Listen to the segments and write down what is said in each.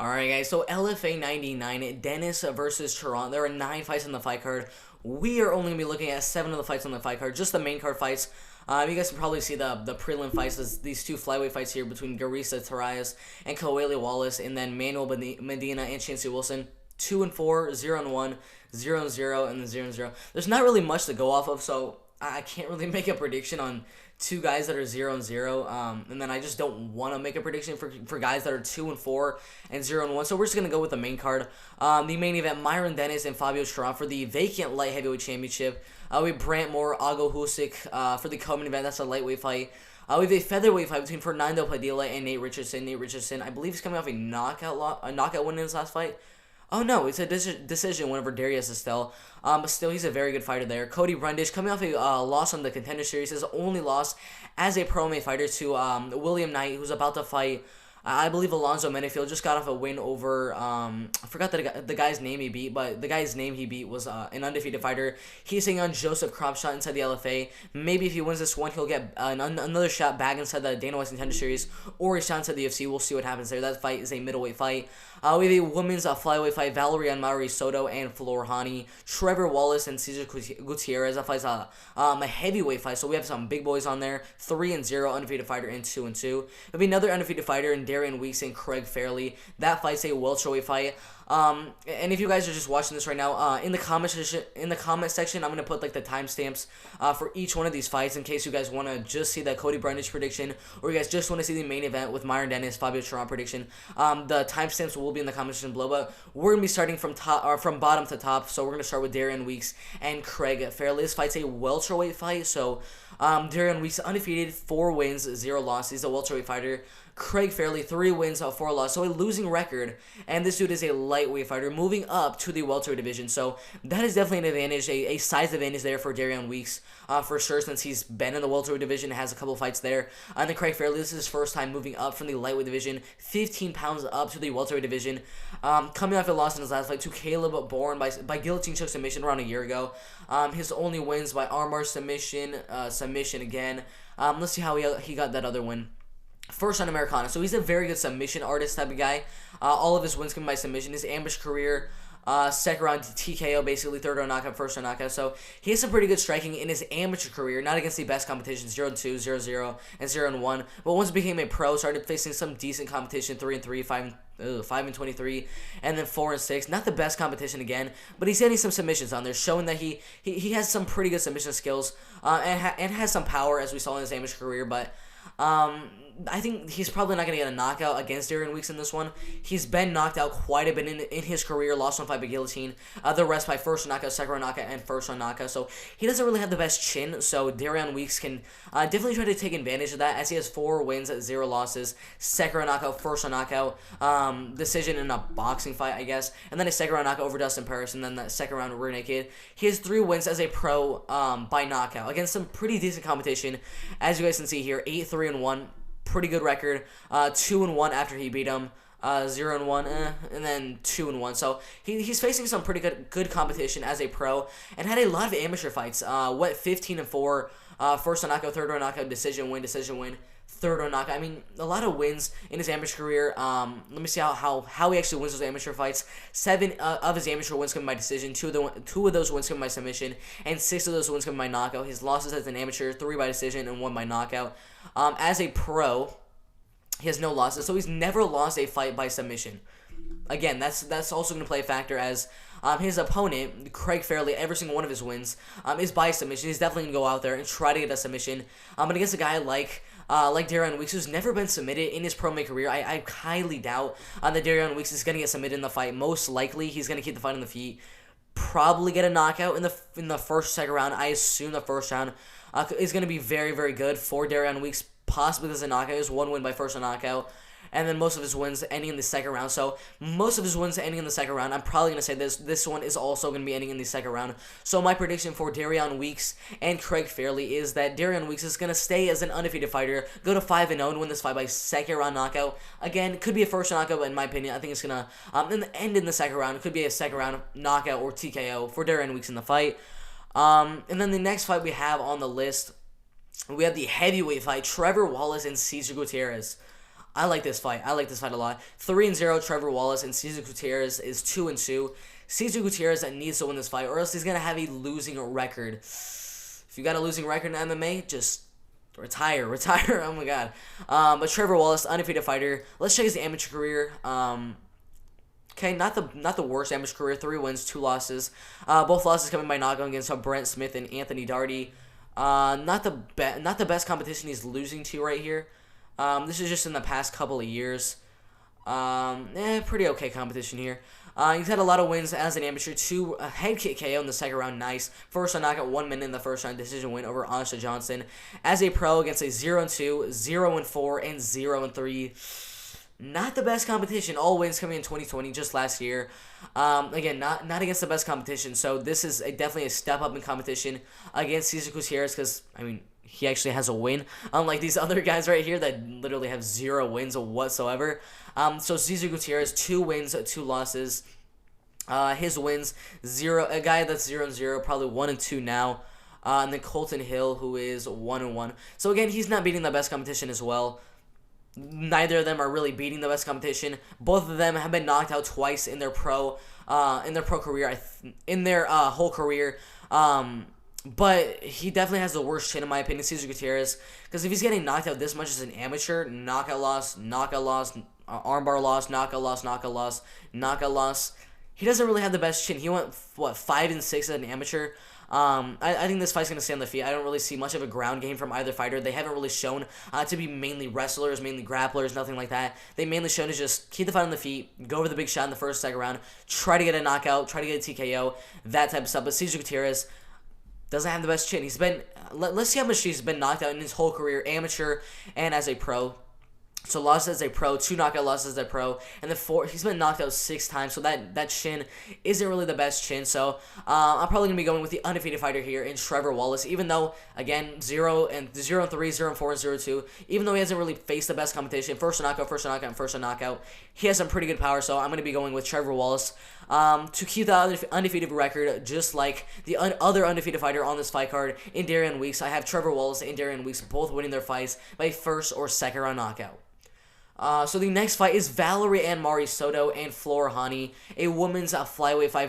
Alright guys, so LFA 99, Dennis versus Charon. There are 9 fights on the fight card. We are only going to be looking at 7 of the fights on the fight card, just the main card fights. You guys can probably see the prelim fights as these 2 flyweight fights here between Garisa Tarias and Coelho Wallace, and then Manuel Medina and Chancey Wilson. 2-4, 0-1, 0-0, and then 0-0. There's not really much to go off of, so I can't really make a prediction on 2 guys that are 0-0, and then I just don't want to make a prediction for guys that are 2-4 and 0-1. So we're just gonna go with the main card. The main event: Myron Dennis and Fabio Charon for the vacant light heavyweight championship. We have Brant Moore, Ago Housekeep for the co-main event. That's a lightweight fight. We have a featherweight fight between Fernando Padilla and Nate Richardson. Nate Richardson, I believe, is coming off a knockout win in his last fight. Oh no, it's a decision win over Darius Estelle. But still, he's a very good fighter there. Cody Rundish coming off a loss on the Contender Series, his only loss as a pro-made fighter to William Knight, who's about to fight. I believe Alonzo Menefield just got off a win over, I forgot the guy's name he beat, but the guy's name he beat was an undefeated fighter. He's taking on Joseph Cropshot inside the LFA. Maybe if he wins this one, he'll get another shot back inside the Dana White Contender Series, or a shot inside the UFC. We'll see what happens there. That fight is a middleweight fight. We have a women's flyweight fight: Valerie and Soto and Flor Hani, Trevor Wallace and Cesar Gutierrez. That fight's a heavyweight fight, so we have some big boys on there. 3-0 undefeated fighter and 2-2. There'll be another undefeated fighter in Darren Weeks and Craig Fairley. That fight's a welterweight fight. And if you guys are just watching this right now, in the comment section, I'm gonna put like the timestamps for each one of these fights in case you guys want to just see that Cody Brundish prediction, or you guys just want to see the main event with Myron Dennis, Fabio Charon prediction. The timestamps will be in the comment section below, but we're gonna be starting from bottom to top. So we're gonna start with Darren Weeks and Craig Fairley. This fight's a welterweight fight, so Darren Weeks undefeated, 4 wins, 0 losses. He's a welterweight fighter. Craig Fairley, 3 wins, 4 losses, so a losing record. And this dude is a lightweight fighter moving up to the welterweight division. So that is definitely an advantage, a size advantage there for Darren Weeks, for sure, since he's been in the welterweight division, has a couple fights there. And then Craig Fairley, this is his first time moving up from the lightweight division, 15 pounds up to the welterweight division. Coming off a loss in his last fight to Caleb Bourne by guillotine choke submission around a year ago. His only wins by armbar submission, submission again. Let's see how he got that other win. First on Americana, so he's a very good submission artist type of guy. All of his wins come by submission. His ambush career, second round TKO, basically third round knockout, first round knockout. So he has some pretty good striking in his amateur career, not against the best competition, 0-2, 0-0, and 0-1. But once he became a pro, started facing some decent competition, 3-3, 5-23, and then 4-6. Not the best competition again, but he's getting some submissions on there, showing that he has some pretty good submission skills, and has some power, as we saw in his amateur career. But I think he's probably not going to get a knockout against Darren Weeks in this one. He's been knocked out quite a bit in his career, lost one fight by guillotine, the rest by first knockout, second round knockout, and first round knockout. So he doesn't really have the best chin, so Darren Weeks can definitely try to take advantage of that, as he has 4 wins, 0 losses, second round knockout, first round knockout, decision in a boxing fight, I guess, and then a second round knockout over Dustin Paris, and then that second round rear naked. He has 3 wins as a pro by knockout against some pretty decent competition, as you guys can see here, 8-3-1. Pretty good record. 2-1 after he beat him. 0-1, and then 2-1. So he's facing some pretty good competition as a pro, and had a lot of amateur fights. 15-4. First round knockout, third round knockout, decision win, third round knockout. I mean, a lot of wins in his amateur career. Let me see how he actually wins those amateur fights. 7 of his amateur wins come by decision. 2 of those wins come by submission, and 6 of those wins come by knockout. His losses as an amateur: 3 by decision and 1 by knockout. As a pro, he has no losses, so he's never lost a fight by submission. Again, that's also going to play a factor, as his opponent, Craig Fairley, every single one of his wins is by submission. He's definitely going to go out there and try to get a submission. But against a guy like Darren Weeks, who's never been submitted in his pro-made career, I highly doubt that Darren Weeks is going to get submitted in the fight. Most likely, he's going to keep the fight on the feet. Probably get a knockout in the first, second round. I assume the first round is going to be very, very good for Darren Weeks. Possibly as a knockout. His 1 win by first round knockout, and then most of his wins ending in the second round. So most of his wins ending in the second round. I'm probably going to say this one is also going to be ending in the second round. So my prediction for Darren Weeks and Craig Fairley is that Darren Weeks is going to stay as an undefeated fighter, go to 5-0 and win this fight by second round knockout. Again, could be a first round knockout, but in my opinion, I think it's going to end in the second round. It could be a second round knockout or TKO for Darren Weeks in the fight. And then the next fight we have on the list, we have the heavyweight fight: Trevor Wallace and Cesar Gutierrez. I like this fight. I like this fight a lot. 3-0 Trevor Wallace, and Cesar Gutierrez is 2-2. Cesar Gutierrez needs to win this fight, or else he's gonna have a losing record. If you got a losing record in MMA, just retire. Oh my god. But Trevor Wallace, undefeated fighter. Let's check his amateur career. Okay, not the worst amateur career. 3 wins, 2 losses. Both losses coming by knockout against Brent Smith and Anthony Darty. Not the best competition he's losing to right here. This is just in the past couple of years. Pretty okay competition here. He's had a lot of wins as an amateur. 2 head kick KO in the second round, nice. First round knockout, 1 minute in the first round, decision win over Ansha Johnson. As a pro, against a 0-2, 0-4, and 0-3. Not the best competition. All wins coming in 2020, just last year. Again, not against the best competition. So this is definitely a step up in competition against Cesar Gutierrez, because he actually has a win, unlike these other guys right here that literally have 0 wins whatsoever. So Cesar Gutierrez, 2 wins, 2 losses. His wins, 0. A guy that's 0-0, probably 1-2 now. And then Colton Hill, who is 1-1. So again, he's not beating the best competition as well. Neither of them are really beating the best competition. Both of them have been knocked out twice in their pro career, in their whole career. But he definitely has the worst chin, in my opinion, Cesar Gutierrez. Because if he's getting knocked out this much as an amateur, knockout loss, armbar loss, knockout loss, he doesn't really have the best chin. He went, 5-6 as an amateur. I think this fight's going to stay on the feet. I don't really see much of a ground game from either fighter. They haven't really shown to be mainly wrestlers, mainly grapplers, nothing like that. They mainly shown to just keep the fight on the feet, go over the big shot in the first, second round, try to get a knockout, try to get a TKO, that type of stuff. But Cesar Gutierrez doesn't have the best chin. He's been, let's see how much he's been knocked out in his whole career, amateur and as a pro. So lost as a pro, 2 knockout losses as a pro, and then 4. He's been knocked out 6 times. So that chin isn't really the best chin. So I'm probably gonna be going with the undefeated fighter here in Trevor Wallace. Even though again 0-3, 0-4, 0-2. Even though he hasn't really faced the best competition, first knockout, he has some pretty good power. So I'm gonna be going with Trevor Wallace to keep the undefeated record, just like the other undefeated fighter on this fight card in Darren Weeks. I have Trevor Wallace and Darren Weeks both winning their fights by first or second round knockout. So the next fight is Valerie and Mari Soto and Florhani, a women's flyweight fight.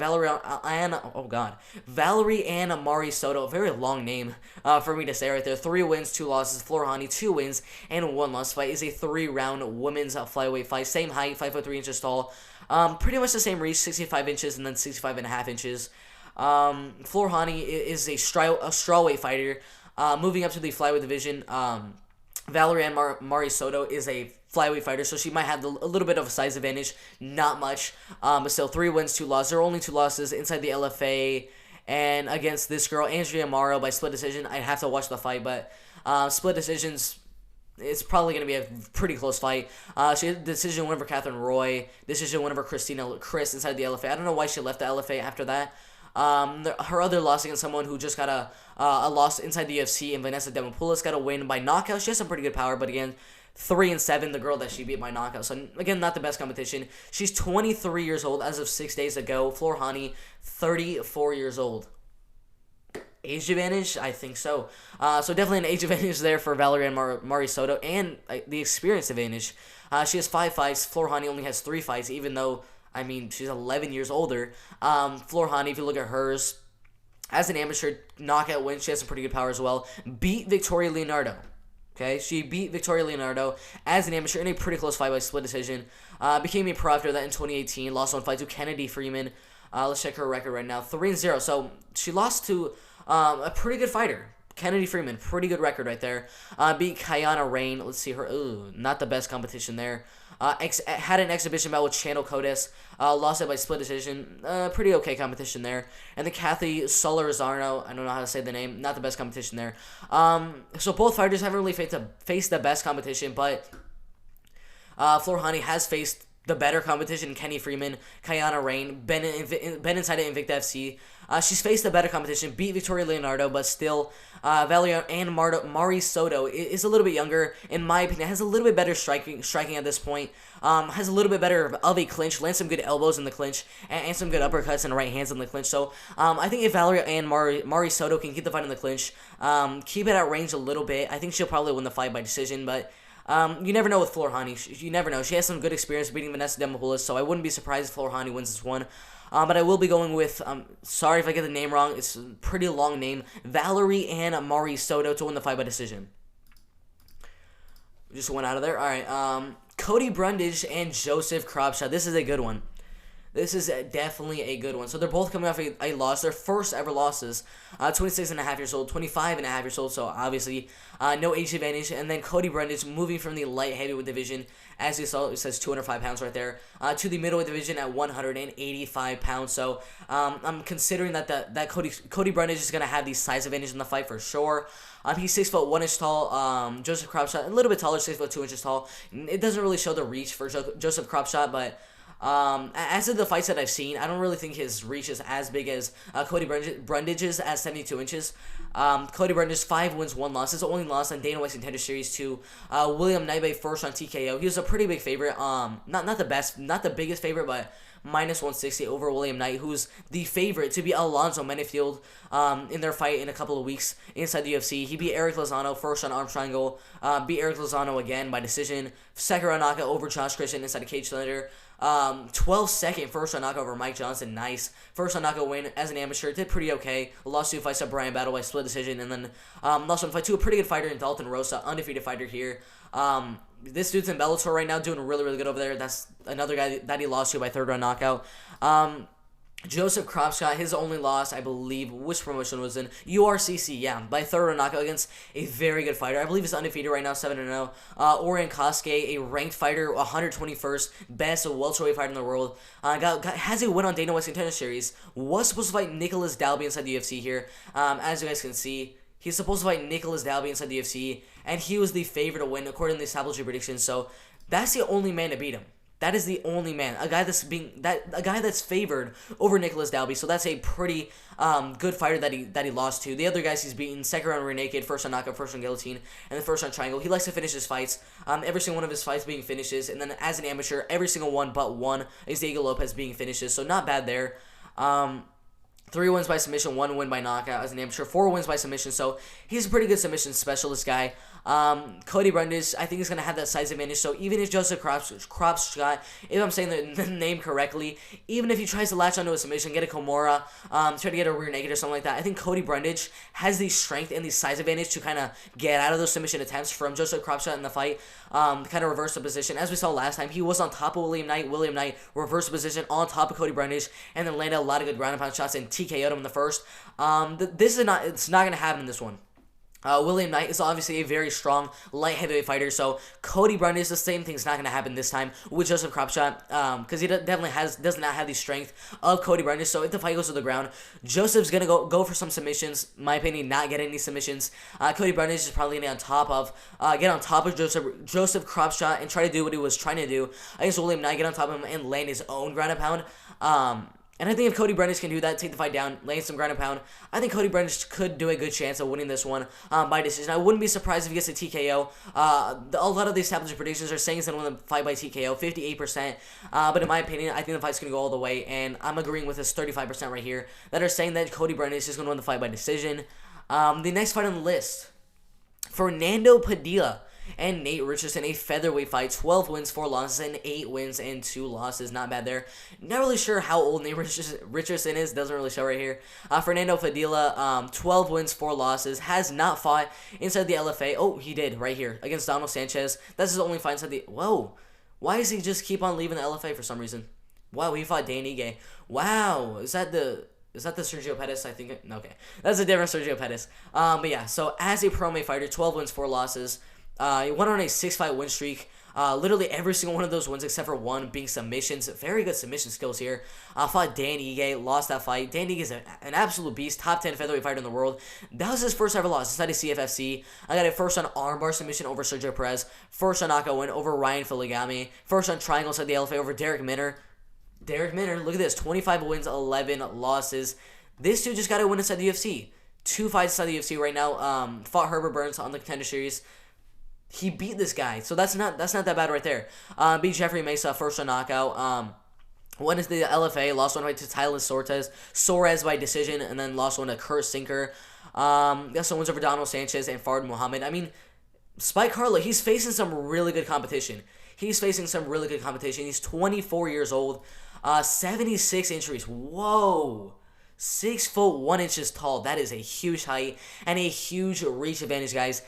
Valerie and Mari Soto, a very long name for me to say right there. 3 wins, 2 losses. Florhani, 2 wins and 1 loss. Fight is a 3-round women's flyweight fight. Same height, 5'3" inches tall. Pretty much the same reach, 65 inches and then 65.5 inches. Florhani is a strawweight fighter. Moving up to the flyweight division, Valerie and Mari Soto is a flyweight fighter, so she might have a little bit of a size advantage, not much, but still 3 wins, 2 losses. There are only 2 losses inside the LFA, and against this girl, Andrea Amaro, by split decision. I'd have to watch the fight, but split decisions, it's probably going to be a pretty close fight. She had a decision win over Catherine Roy, decision win over Chris inside the LFA. I don't know why she left the LFA after that. Her other loss against someone who just got a loss inside the UFC, and Vanessa Demopoulos got a win by knockout. She has some pretty good power, but again, 3-7, the girl that she beat by knockout. So again, not the best competition. She's 23 years old as of 6 days ago. Florhani, 34 years old. Age advantage? I think so. So definitely an age advantage there for Valerie and Mari Soto, and the experience advantage. She has 5 fights. Florhani only has 3 fights, even though, she's 11 years older. Florhani, if you look at hers, as an amateur, knockout win. She has some pretty good power as well. Beat Victoria Leonardo. Okay, she beat Victoria Leonardo as an amateur in a pretty close fight by split decision. Became a pro after that in 2018. Lost 1 fight to Kennedy Freeman. Let's check her record right now. 3-0. So she lost to a pretty good fighter. Kennedy Freeman, pretty good record right there. Beat Kiana Rain. Let's see her. Ooh, not the best competition there. Had an exhibition bout with Channel Codes. Lost it by split decision. Pretty okay competition there. And the Kathy Solorzano, I don't know how to say the name. Not the best competition there. So both fighters haven't really faced the best competition, but Florhani has faced the better competition. Kenny Freeman, Kiana Rain, been inside of Invicta FC. She's faced the better competition, beat Victoria Leonardo, but still, Valerie and Mari Soto is a little bit younger, in my opinion, has a little bit better striking at this point, has a little bit better of a clinch, lands some good elbows in the clinch, and some good uppercuts and right hands in the clinch. So I think if Valerie and Mari Soto can keep the fight in the clinch, keep it at range a little bit, I think she'll probably win the fight by decision, but You never know with Florhani. You never know. She has some good experience beating Vanessa Demopoulos, so I wouldn't be surprised if Florhani wins this one. But I will be going with, sorry if I get the name wrong, it's a pretty long name, Valerie and Mari Soto to win the fight by decision. Just went out of there. All right. Cody Brundage and Joseph Cropshot. This is a good one. This is definitely a good one. So they're both coming off a loss. Their first ever losses. 26 and a half years old, 25 and a half years old. So obviously no age advantage. And then Cody Brundage moving from the light heavyweight division, as you saw, it says 205 pounds right there, to the middleweight division at 185 pounds. So I'm considering that Cody Brundage is going to have the size advantage in the fight for sure. He's 6'1" tall. Joseph Cropshot a little bit taller, 6'2" tall. It doesn't really show the reach for Joseph Cropshot, but as of the fights that I've seen, I don't really think his reach is as big as Cody Brundage's at 72 inches. Cody Brundage 5 wins, 1 loss. His only loss on Dana White's Contender Series to William Knight by first on TKO. He was a pretty big favorite. Not the biggest favorite, but minus 160 over William Knight, who's the favorite to beat Alonzo Menifield in their fight in a couple of weeks inside the UFC. He beat Eric Lozano first on arm triangle, beat Eric Lozano again by decision, second round knockout over Josh Christian inside a cage cylinder. 12-second first round knockout over Mike Johnson, nice. First round knockout win as an amateur, did pretty okay. Lost 2 fights to Brian Battle by split decision, and then lost 1 fight to a pretty good fighter in Dalton Rosa, undefeated fighter here. This dude's in Bellator right now, doing really, really good over there. That's another guy that he lost to by third round knockout. Joseph Cropshot, his only loss, I believe, which promotion was in? URCC, yeah, by third round knockout against a very good fighter. I believe he's undefeated right now, 7-0. Orion Kosuke, a ranked fighter, 121st, best welterweight fighter in the world. Has a win on Dana White's Contender Series. Was supposed to fight Nicholas Dalby inside the UFC here. As you guys can see, he's supposed to fight Nicholas Dalby inside the UFC, and he was the favorite to win according to the established predictions. So that's the only man to beat him. That is the only man, a guy that's favored over Nicholas Dalby. So that's a pretty good fighter that he lost to. The other guys he's beaten: second round rear naked, first round knockout, first round guillotine, and then first round triangle. He likes to finish his fights. Every single one of his fights being finishes, and then as an amateur, every single one but one is Diego Lopez being finishes. So not bad there. 3 wins by submission, 1 win by knockout as an amateur, 4 wins by submission, so he's a pretty good submission specialist guy. Cody Brundage, I think he's going to have that size advantage, so even if Joseph Cropshot, if I'm saying the name correctly, even if he tries to latch onto a submission, get a Kimura, try to get a rear naked or something like that, I think Cody Brundage has the strength and the size advantage to kind of get out of those submission attempts from Joseph Cropshot in the fight, to kind of reverse the position. As we saw last time, he was on top of William Knight. William Knight reversed the position on top of Cody Brundage, and then landed a lot of good ground and pound shots and TKO'd him in the first. It's not going to happen in this one. William Knight is obviously a very strong light heavyweight fighter, so Cody Brundage, the same thing's not going to happen this time with Joseph Cropshot, because he definitely does not have the strength of Cody Brundage. So if the fight goes to the ground, Joseph's going to go for some submissions. In my opinion, not get any submissions. Cody Brundage is probably going to get on top of Joseph Cropshot and try to do what he was trying to do against William Knight, get on top of him and land his own ground and pound. And I think if Cody Brundage can do that, take the fight down, land some ground and pound, I think Cody Brundage could do a good chance of winning this one by decision. I wouldn't be surprised if he gets a TKO. A lot of the established predictions are saying he's going to win the fight by TKO, 58%. But in my opinion, I think the fight's going to go all the way, and I'm agreeing with this 35% right here that are saying that Cody Brundage is going to win the fight by decision. The next fight on the list, Fernando Padilla and Nate Richardson, a featherweight fight, 12 wins, 4 losses, and 8 wins and 2 losses. Not bad there. Not really sure how old Nate Richardson is. Doesn't really show right here. Fernando Padilla, 12 wins, 4 losses. Has not fought inside the LFA. Oh, he did right here against Donald Sanchez. That's his only fight inside the... Whoa. Why does he just keep on leaving the LFA for some reason? Wow, he fought Dan Ige. Wow. Is that the Sergio Pettis? I think... Okay. That's a different Sergio Pettis. But yeah, so as a pro-may fighter, 12 wins, 4 losses. He went on a 6-fight win streak. Literally every single one of those wins except for one being submissions. Very good submission skills here. Fought Dan Ige, lost that fight. Dan Ige is an absolute beast. Top 10 featherweight fighter in the world. That was his first ever loss inside of CFFC. I got it first on armbar submission over Sergio Perez. First on knockout win over Ryan Filigami. First on triangle inside the LFA over Derek Minner. Derek Minner, look at this. 25 wins, 11 losses. This dude just got a win inside the UFC. 2 fights inside the UFC right now. Fought Herbert Burns on the Contender Series. He beat this guy, so that's not that bad right there. Beat Jeffrey Mesa first round knockout. Won is the LFA, lost one fight to Tyler Soares by decision, and then lost one to Kurt Sinker. Got some wins over Donald Sanchez and Fard Muhammad. I mean, Spike Carlo, he's facing some really good competition. He's 24 years old. 76 inches. Whoa. 6'1" tall. That is a huge height and a huge reach advantage, guys.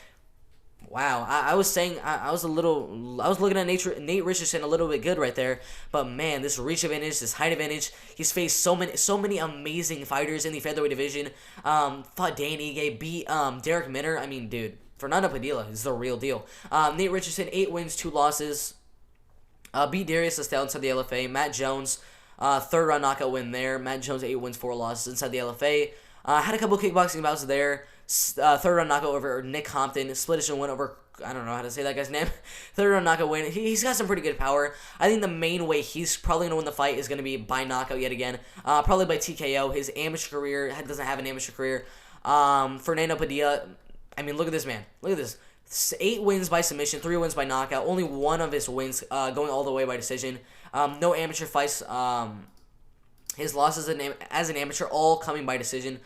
Wow, I was saying I was looking at Nate Richardson a little bit good right there, but man, this reach advantage, this height advantage, he's faced so many amazing fighters in the featherweight division. Fought Danny Gay, beat Derek Minner. I mean, dude, Fernando Padilla is the real deal. Nate Richardson, 8 wins, 2 losses. Beat Darius Estelle inside the LFA. Matt Jones, third round knockout win there. Matt Jones, 8 wins, 4 losses inside the LFA. Had a couple kickboxing bouts there. Third round knockout over Nick Compton. Split decision win over, I don't know how to say that guy's name. Third round knockout win. He's got some pretty good power. I think the main way he's probably going to win the fight is going to be by knockout yet again. Probably by TKO. His amateur career doesn't have an amateur career. Fernando Padilla. I mean, look at this man. Look at this. 8 wins by submission, 3 wins by knockout. Only one of his wins going all the way by decision. No amateur fights. His losses as an amateur, all coming by decision.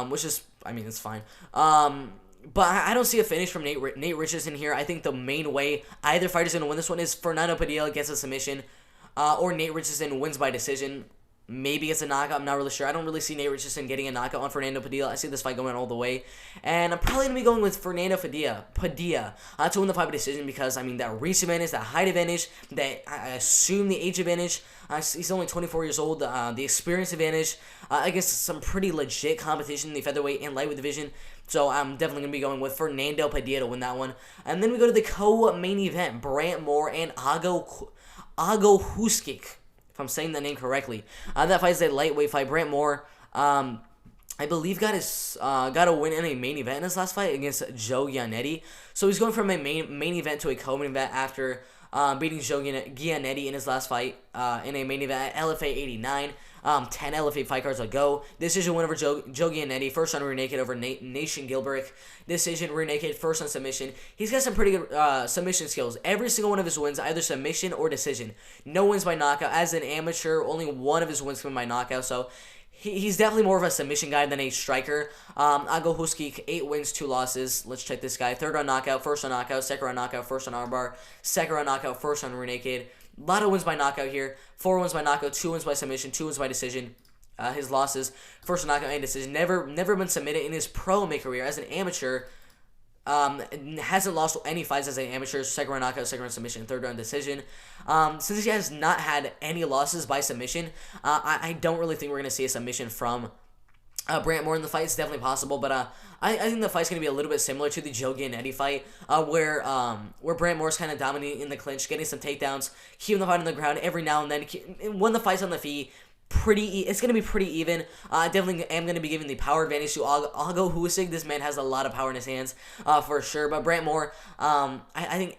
Which is, I mean, it's fine. But I don't see a finish from Nate Richardson here. I think the main way either fighter's going to win this one is Fernando Padilla gets a submission, or Nate Richardson wins by decision. Maybe it's a knockout. I'm not really sure. I don't really see Nate Richardson getting a knockout on Fernando Padilla. I see this fight going all the way. And I'm probably going to be going with Fernando Padilla to win the fight by decision because, I mean, that reach advantage, that height advantage, that I assume the age advantage. He's only 24 years old. The experience advantage against some pretty legit competition in the featherweight and lightweight division. So I'm definitely going to be going with Fernando Padilla to win that one. And then we go to the co-main event, Brant Moore and Ago Housekeep. If I'm saying the name correctly. That fight is a lightweight fight. Brant Moore, I believe, got a win in a main event in his last fight against Joe Giannetti. So he's going from a main event to a co-main event after beating Joe Giannetti in his last fight in a main event at LFA 89. 10 LFA fight cards ago. Decision win over Joe Giannetti. First on rear naked over Nation Gilbert. Decision rear naked. First on submission. He's got some pretty good submission skills. Every single one of his wins, either submission or decision. No wins by knockout. As an amateur, only one of his wins come by knockout. So he's definitely more of a submission guy than a striker. Ago Housekeep, 8 wins, 2 losses. Let's check this guy. Third round knockout. First round knockout. Second round knockout. First round armbar. Second round knockout. First round rear naked. A lot of wins by knockout here. 4 wins by knockout, 2 wins by submission, 2 wins by decision. His losses, first knockout and decision. Never been submitted in his pro career as an amateur. Hasn't lost any fights as an amateur. Second round knockout, second round submission, third round decision. Since he has not had any losses by submission, I don't really think we're gonna see a submission from Brant Moore in the fight. It's definitely possible, but I think the fight's going to be a little bit similar to the Joe Giannetti fight, where Brant Moore's kind of dominating in the clinch, getting some takedowns, keeping the fight on the ground every now and then. When the fight's on the feet, it's going to be pretty even. I definitely am going to be giving the power advantage to Ago Housekeep. This man has a lot of power in his hands, for sure. But Brant Moore, I think,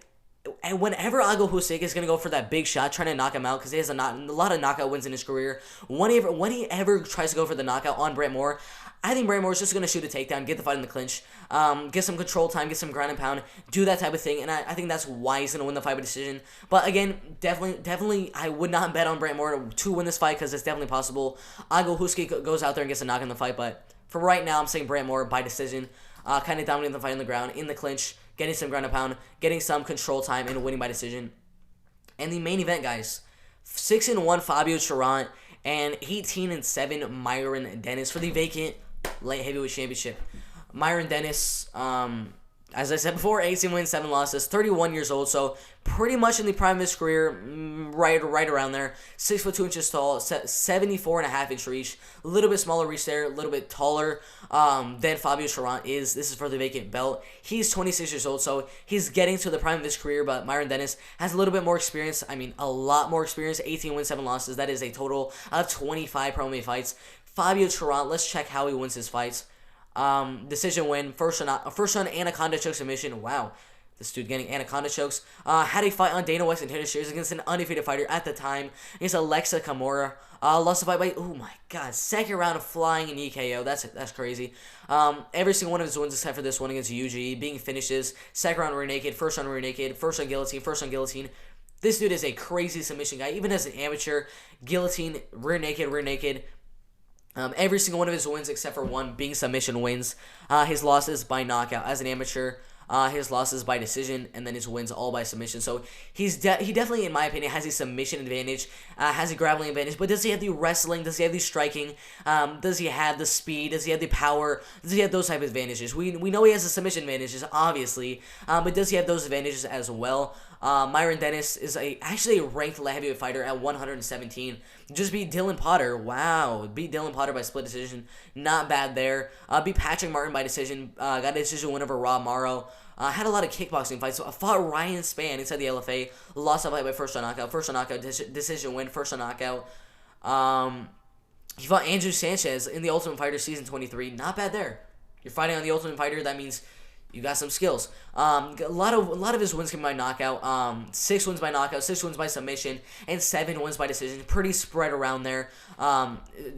and whenever Ago Housekeep is going to go for that big shot, trying to knock him out, because he has a lot of knockout wins in his career, when he ever tries to go for the knockout on Brant Moore, I think Brant Moore is just going to shoot a takedown, get the fight in the clinch, get some control time, get some ground and pound, do that type of thing, and I think that's why he's going to win the fight by decision. But again, definitely, I would not bet on Brant Moore to win this fight, because it's definitely possible Ago Housekeep goes out there and gets a knock in the fight, but for right now, I'm saying Brant Moore by decision, kind of dominating the fight on the ground, in the clinch, getting some ground and pound, getting some control time, and winning by decision. And the main event, guys, 6-1 Fabio Charon, and 18-7 Myron Dennis for the vacant light heavyweight championship. Myron Dennis, as I said before, 18 wins, 7 losses, 31 years old, so pretty much in the prime of his career, right around there. 6'2" tall, 74.5" reach, a little bit smaller reach there, a little bit taller than Fabio Charon is. This is for the vacant belt. He's 26 years old, so he's getting to the prime of his career, but Myron Dennis has a little bit more experience. I mean, a lot more experience. 18 wins, 7 losses. That is a total of 25 pro fights. Fabio Charon, let's check how he wins his fights. Decision win, first on Anaconda choke submission. Wow, this dude getting Anaconda chokes. Had a fight on Dana White's Contender Series against an undefeated fighter at the time, against Alexa Kimura. Lost the fight by, oh my god, second round of flying and EKO. That's crazy. Every single one of his wins except for this one against UGE, being finishes. Second round rear naked, first round rear naked, first on guillotine, first on guillotine. This dude is a crazy submission guy, even as an amateur. Guillotine, rear naked, rear naked. Every single one of his wins except for one being submission wins. His losses by knockout as an amateur. his losses by decision, and then his wins all by submission. So he definitely, in my opinion, has a submission advantage, has a grappling advantage. But does he have the wrestling? Does he have the striking? Does he have the speed? Does he have the power? Does he have those type of advantages? We know he has the submission advantages, obviously, but does he have those advantages as well? Myron Dennis is actually a ranked light heavyweight fighter at 117. Just beat Dylan Potter. Wow. Beat Dylan Potter by split decision. Not bad there. Beat Patrick Martin by decision. Got a decision win over Rob Morrow. Had a lot of kickboxing fights. So I fought Ryan Spann inside the LFA. Lost that fight by first round knockout. First round knockout. Decision win. First round knockout. He fought Andrew Sanchez in the Ultimate Fighter Season 23. Not bad there. You're fighting on the Ultimate Fighter. That means you got some skills. A lot of his wins came by knockout. 6 wins by knockout, 6 wins by submission, and 7 wins by decision. Pretty spread around there.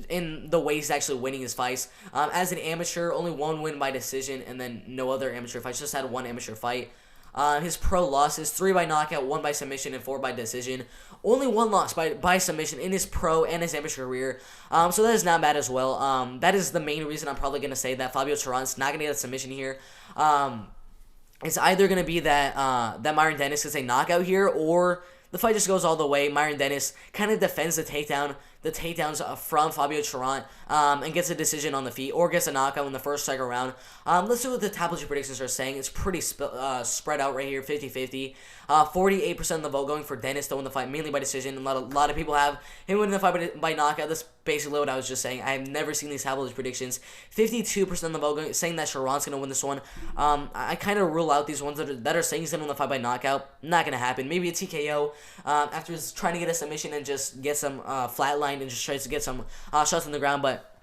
In the way he's actually winning his fights. As an amateur, only 1 win by decision, and then no other amateur fights. Just had 1 amateur fight. His pro losses: 3 by knockout, 1 by submission, and 4 by decision. Only 1 loss by submission in his pro and his amateur career. So that is not bad as well. That is the main reason I'm probably gonna say that Fabio Charon's not gonna get a submission here. It's either gonna be that Myron Dennis gets a knockout here, or the fight just goes all the way. Myron Dennis kind of defends the takedowns from Fabio Charon, and gets a decision on the feet, or gets a knockout in the first, second round. Let's see what the Tapology predictions are saying. It's pretty spread out right here, 50-50. 48% of the vote going for Dennis to win the fight, mainly by decision. A lot of people have him winning the fight by knockout. That's basically what I was just saying. I have never seen these Tapology predictions. 52% of the vote saying that Charon's going to win this one. I kind of rule out these ones that are saying he's going to win the fight by knockout. Not going to happen. Maybe a TKO after he's trying to get a submission and just get some flatline and just tries to get some shots on the ground, but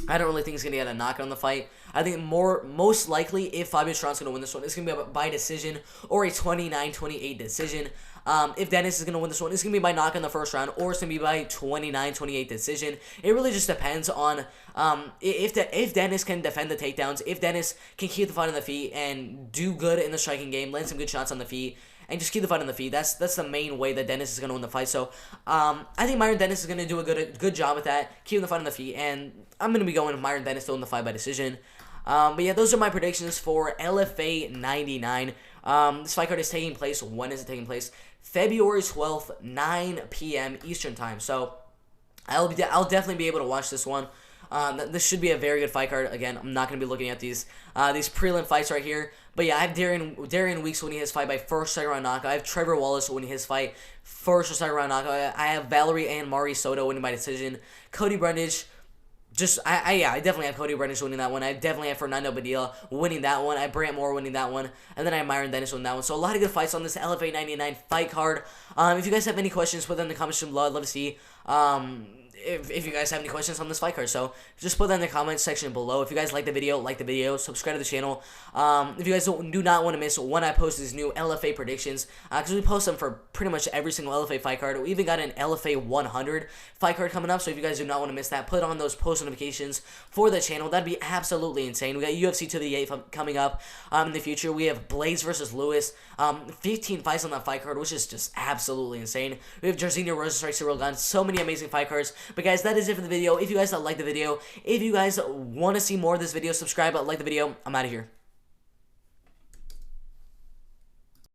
I don't really think he's going to get a knockout on the fight. I think most likely, if Fabio Charon's going to win this one, it's going to be by decision or a 29-28 decision. If Dennis is going to win this one, it's going to be by knockout in the first round, or it's going to be by 29-28 decision. It really just depends on if Dennis can defend the takedowns, if Dennis can keep the fight on the feet and do good in the striking game, land some good shots on the feet, and just keep the fight on the feet. That's the main way that Dennis is going to win the fight. So I think Myron Dennis is going to do a good job with that, keeping the fight on the feet, and I'm going to be going with Myron Dennis to win the fight by decision. But yeah, those are my predictions for LFA 99. This fight card is taking place. When is it taking place? February 12th, 9 p.m. Eastern Time. So I'll definitely be able to watch this one. This should be a very good fight card. Again, I'm not going to be looking at these prelim fights right here. But yeah, I have Darren Weeks winning his fight by first, second round knockout. I have Trevor Wallace winning his fight first or second round knockout. I have Valerie and Mari Soto winning by decision. Cody Brundage. I definitely have Cody Brundage winning that one. I definitely have Fernando Padilla winning that one. I have Brant Moore winning that one. And then I have Myron Dennis winning that one. So a lot of good fights on this LFA 99 fight card. If you guys have any questions, put them in the comments below. I'd love to see if you guys have any questions on this fight card. So just put that in the comments section below. If you guys like the video, subscribe to the channel. If you guys do not want to miss when I post these new LFA predictions, because we post them for pretty much every single LFA fight card. We even got an LFA 100 fight card coming up, so if you guys do not want to miss that, put on those post notifications for the channel. That'd be absolutely insane. We got UFC 288 coming up in the future. We have Blaze versus Lewis, 15 fights on that fight card, which is just absolutely insane. We have Jairzinho Rosa Strike Cyril Gunn, so many amazing fight cards. But guys, that is it for the video. If you guys like the video, if you guys want to see more of this video, subscribe, like the video. I'm out of here.